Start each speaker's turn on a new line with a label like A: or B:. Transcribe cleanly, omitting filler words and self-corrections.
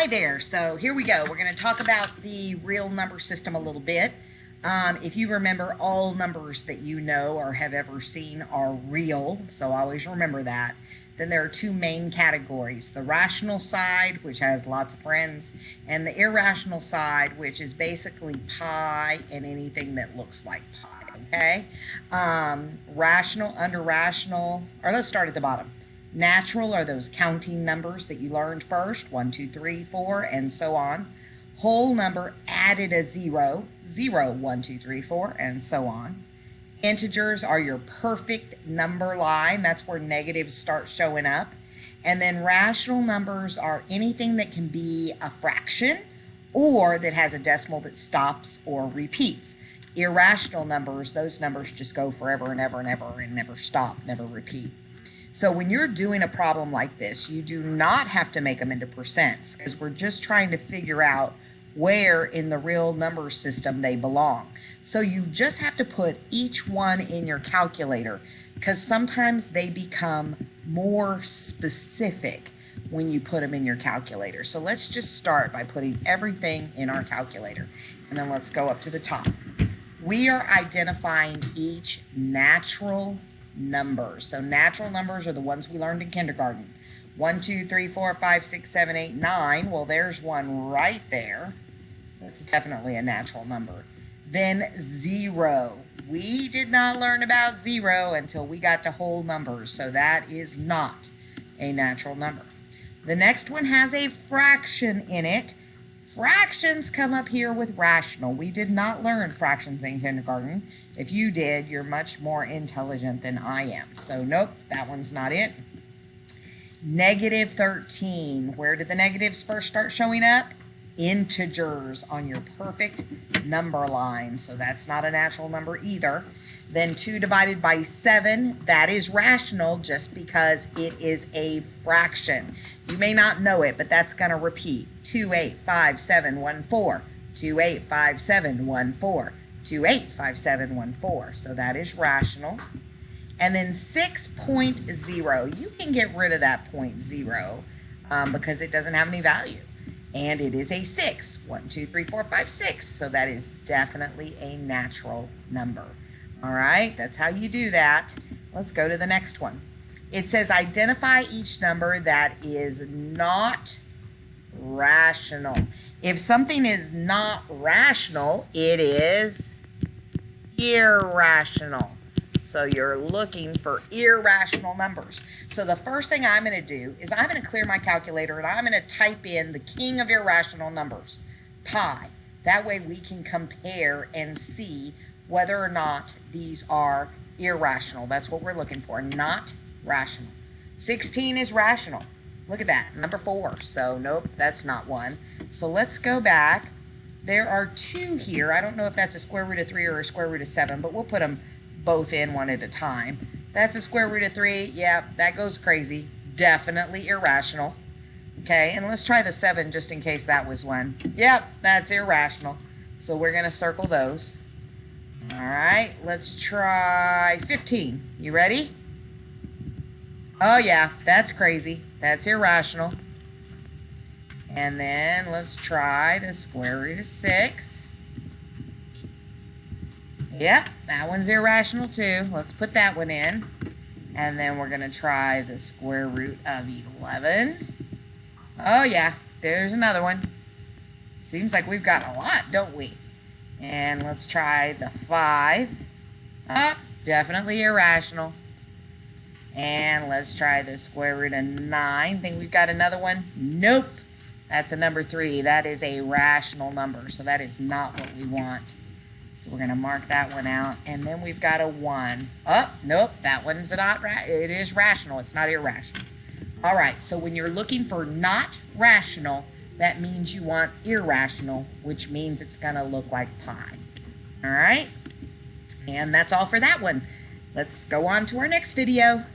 A: Hi there. So here we go. We're going to talk about the real number system a little bit. If you remember, all numbers that you know or have ever seen are real, so always remember that. Then there are two main categories: the rational side, which has lots of friends, and the irrational side, which is basically pi and anything that looks like pi, okay? Rational, under rational, or let's start at the bottom. Natural are those counting numbers that you learned first, 1, 2, 3, 4, and so on. Whole number added a 0, 0, 1, 2, 3, 4, and so on. Integers are your perfect number line. That's where negatives start showing up. And then rational numbers are anything that can be a fraction or that has a decimal that stops or repeats. Irrational numbers, those numbers just go forever and ever and ever and never stop, never repeat. So when you're doing a problem like this, you do not have to make them into percents, because we're just trying to figure out where in the real number system they belong. So you just have to put each one in your calculator, because sometimes they become more specific when you put them in your calculator. So let's just start by putting everything in our calculator, and then let's go up to the top. We are identifying each natural number. So natural numbers are the ones we learned in kindergarten. 1, 2, 3, 4, 5, 6, 7, 8, 9. Well, there's one right there. That's definitely a natural number. Then 0. We did not learn about 0 until we got to whole numbers, so that is not a natural number. The next one has a fraction in it. Fractions come up here with rational. We did not learn fractions in kindergarten. If you did, you're much more intelligent than I am. So nope, that one's not it. Negative 13. Where did the negatives first start showing up? Integers on your perfect number line. So that's not a natural number either. Then 2 divided by 7, that is rational just because it is a fraction. You may not know it, but that's going to repeat. 2, 8, 5, 7, 1, 4. 2, 8, 5, 7, 1, 4. 2, 8, 5, 7, 1, 4. So that is rational. And then 6.0. You can get rid of that 0 because it doesn't have any value. And it is a 6. 1, 2, 3, 4, 5, 6. So that is definitely a natural number. All right, that's how you do that. Let's go to the next one. It says identify each number that is not rational. If something is not rational, it is irrational. So you're looking for irrational numbers. So the first thing I'm going to do is I'm going to clear my calculator and I'm going to type in the king of irrational numbers, pi. That way we can compare and see whether or not these are irrational. That's what we're looking for, not rational. 16 is rational. Look at that, number 4. So nope, that's not one. So let's go back. There are 2 here. I don't know if that's a square root of 3 or a square root of 7, but we'll put them both in one at a time. That's a square root of 3. Yeah, that goes crazy. Definitely irrational. Okay, and let's try the 7 just in case that was one. Yep, that's irrational. So we're going to circle those. All right, let's try 15. You ready? Oh yeah, that's crazy. That's irrational. And then let's try the square root of 6. Yep, that one's irrational too. Let's put that one in. And then we're going to try the square root of 11. Oh yeah, there's another one. Seems like we've got a lot, don't we? And let's try the 5. Oh, definitely irrational. And let's try the square root of 9. Think we've got another one? Nope. That's a number 3. That is a rational number. So that is not what we want. So we're going to mark that one out. And then we've got a 1. Oh, nope. That one's not it is rational. It's not irrational. All right. So when you're looking for not rational, that means you want irrational, which means it's going to look like pi. All right? And that's all for that one. Let's go on to our next video.